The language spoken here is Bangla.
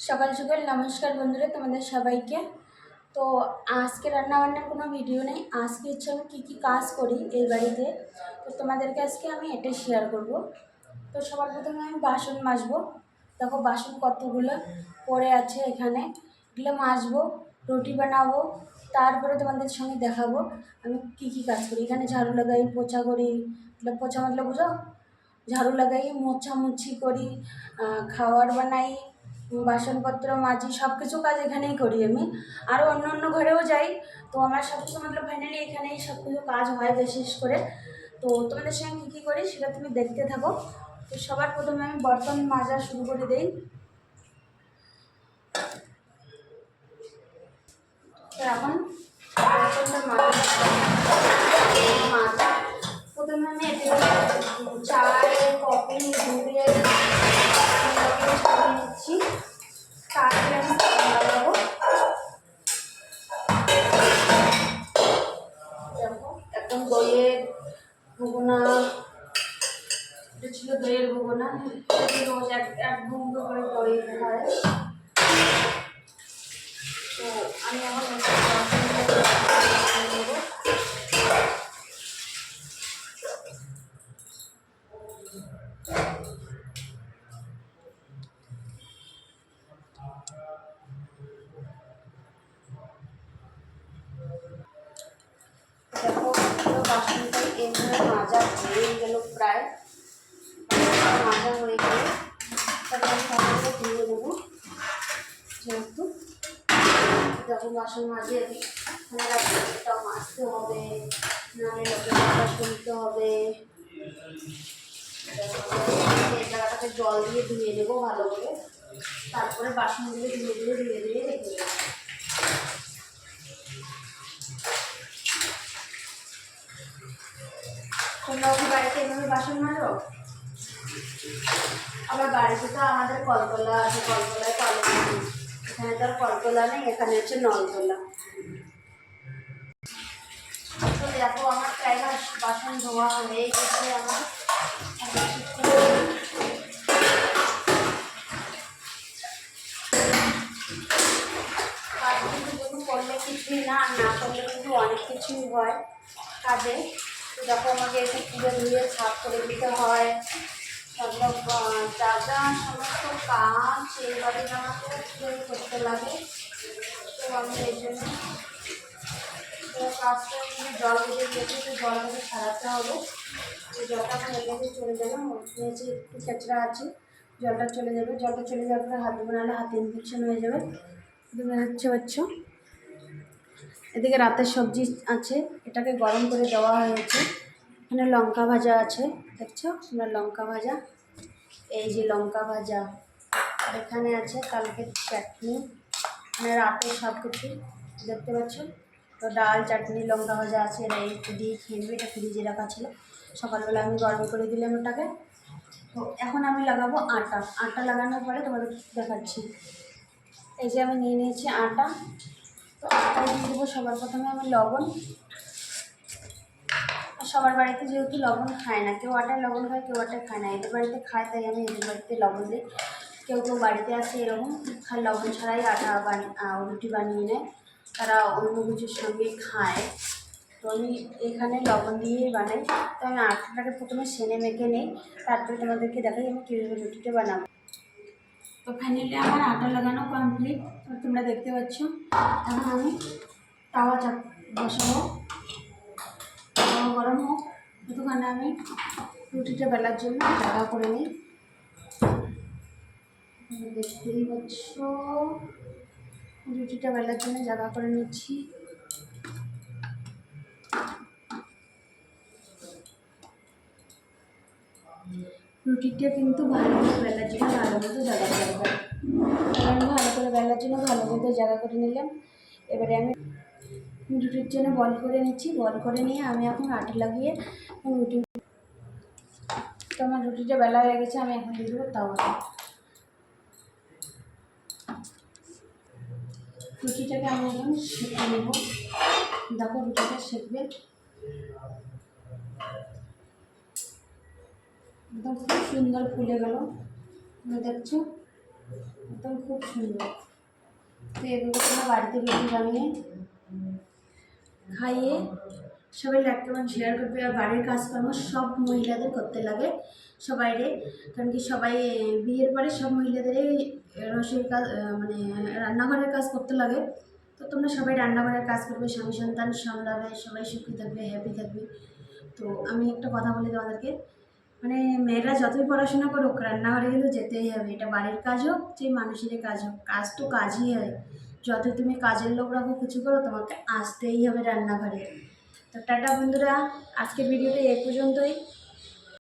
সকাল সকাল নমস্কার বন্ধুরা, তোমাদের সবাইকে। তো আজকে রান্নাবান্নার কোনো ভিডিও নেই। আজকে হচ্ছে আমি কী কাজ করি এই বাড়িতে, তো তোমাদেরকে আজকে আমি এটাই শেয়ার করব। তো সবার প্রথমে আমি বাসন মাজবো। দেখো বাসন কতগুলো পড়ে আছে এখানে, এগুলো মাজবো, রুটি বানাবো, তারপরে তোমাদের সঙ্গে দেখাবো আমি কী কাজ করি। এখানে ঝাড়ু লাগাই, পোছা করি, পোছা মতলব বুঝো, ঝাড়ু লাগাই, মোছামুছি করি, খাবার বানাই, বাসনপত্র মাজি, সব কিছু কাজ এখানেই করি আমি। আরও অন্য অন্য ঘরেও যাই, তো আমার সব কিছু মতলব ফাইনালি এখানেই সব কিছু কাজ হয় বিশেষ করে। তো তোমাদের সঙ্গে কী করি সেটা তুমি দেখতে থাকো। তো সবার প্রথমে আমি বর্তন মাজা শুরু করে দিই। তো এখন বর্তনটা মাজা প্রথমে আমি চায়ের কফি দুধে ছাড়িয়ে নিচ্ছি, তারপরে আমি লাগাবো। দেখো এখন দইয়ের ভুগনা, এটা ছিল দইয়ের ভুগনা, রোজ এক ভুঙ্গ করে দই হয়। তো আমি এখন দেখো বাসনটা এইভাবে মাজা হয়ে গেল, প্রায় মাজা হয়ে গেলে তারপরে আমি বাসনটা ধুয়ে দেবো। যেহেতু দেখো বাসন মাঝে রাখটাও মাজতে হবে, নাহলে লোকের কথা শুনতে হবে। এই জায়গাটাকে জল দিয়ে ধুয়ে নেবো ভালো করে, তারপরে বাসনগুলো ধীরে ধীরে রেখে দেবো। তোমরাও কি বাড়িতে এভাবে বাসন মাজো? আবার বাড়িতে তো আমাদের কলতলা আছে, কলতলায় কল, এখানে তো আর কলতলা নেই, এখানে হচ্ছে নলতলা। তো দেখো আমার প্রায় বাসন ধোয়া হয়ে গেছে। আমার করলে কিছুই না, না করলে কিন্তু অনেক কিছুই হয় কাজে। তো দেখো আমাকে একটু পুজো ধুয়ে সাফ করে দিতে হয়, মতলব যা যা সমস্ত কাজ সেইভাবে আমাকে করতে লাগে। তো আমি এই জন্য কাজটা জল বেঁধে দিয়েছি, তো জল বেঁধে সারাতে হবে। তো জলটা মেলে চলে যাবে, নিচে একটু কেঁচড়া আছে, জলটা চলে যাবে। জলটা চলে যাওয়ার পরে হাত বানালে হাতে ইনফেকশন হয়ে যাবে। তুমি হচ্ছে এদিকে রাতের সবজি আছে, এটাকে গরম করে দেওয়া হয়েছে। এখানে লঙ্কা ভাজা আছে, দেখছো আমরা লঙ্কা ভাজা, এই যে লঙ্কা ভাজা। আর এখানে আছে কালকের চাটনি, মানে রাতের সব কিছু দেখতে পাচ্ছ। তো ডাল, চাটনি, লঙ্কা ভাজা আছে, এরা একটু দিয়ে খেয়ে নেবে। এটা ফ্রিজে রাখা ছিল, সকালবেলা আমি গরম করে দিলাম ওটাকে। তো এখন আমি লাগাবো আটা। আটা লাগানোর পরে তোমাদের দেখাচ্ছি। এই যে আমি নিয়ে নিয়েছি আটা। তো আটা দিয়ে দেবো সবার প্রথমে আমি লবণ। সবার বাড়িতে যেহেতু লবণ খায় না, কেউ আটায় লবণ খায়, কেউ আটায় খায় না। এদের বাড়িতে খায় তাই আমি এদের বাড়িতে লবণ দিই। কেউ কেউ বাড়িতে আসে এরকম খায় লবণ ছাড়াই আটা রুটি বানিয়ে নেয়, তারা অন্য কিছুর সঙ্গে খায়। তো আমি এখানে লবণ দিয়েই বানাই। তো আমি আটাটাকে প্রথমে সেনে মেখে নিই, তারপরে তোমাদেরকে দেখাই আমি কীভাবে রুটিটা বানাবো। তো ফাইনালি আমার আটা লাগানো কমপ্লিট, তোমরা দেখতে পাচ্ছ। এখন আমি তাওয়া বসাবো, গরম হোক, ততক্ষণে আমি রুটিটা বেলার জন্য জায়গা করে নিই। দেখতেই পাচ্ছ রুটিটা বেলার জন্য জায়গা করে নিচ্ছি। রুটিটা কিন্তু ভালো করে বেলার জন্য ভালো মতো জায়গা দরকার, আমি ভালো করে বেলার জন্য ভালো মতো জায়গা করে নিলাম। এবারে আমি রুটির জন্য বল করে নিচ্ছি। বল করে নিয়ে আমি এখন আটা লাগিয়ে রুটি, তো আমার রুটিটা বেলা হয়ে গেছে, আমি এখন দিয়ে দেবো তাওয়াতে। রুটিটাকে আমি এখন সেঁকে নেব। দেখো রুটিটা সেঁকবে, একদম খুব সুন্দর ফুলে গেল, দেখছো। একদম খুব সুন্দর। তো এগুলো তোমরা বাড়িতে রুটি বানিয়ে খাইয়ে সবাই লাইক কমেন্ট শেয়ার করবে। আর বাড়ির কাজকর্ম সব মহিলাদের করতে লাগে সবাইরে, কারণ কি সবাই বিয়ের পরে সব মহিলাদেরই রসোইয়ের কাজ মানে রান্নাঘরের কাজ করতে লাগে। তো তোমরা সবাই রান্নাঘরের কাজ করবে, স্বামী সন্তান সামলাবে, সবাই সুখী থাকবে, হ্যাপি থাকবে। তো আমি একটা কথা বলি তোমাদেরকে, মানে মেয়েরা যতই পড়াশোনা করুক রান্নাঘরে কিন্তু যেতেই হবে। এটা বাড়ির কাজ হোক যে মানুষের কাজ হোক, কাজ তো কাজই হয়। যতই তুমি কাজের লোক রাখো কিছু করো, তোমাকে আসতেই হবে রান্নাঘরে। তো টাটা বন্ধুরা, আজকের ভিডিওটা এই পর্যন্তই।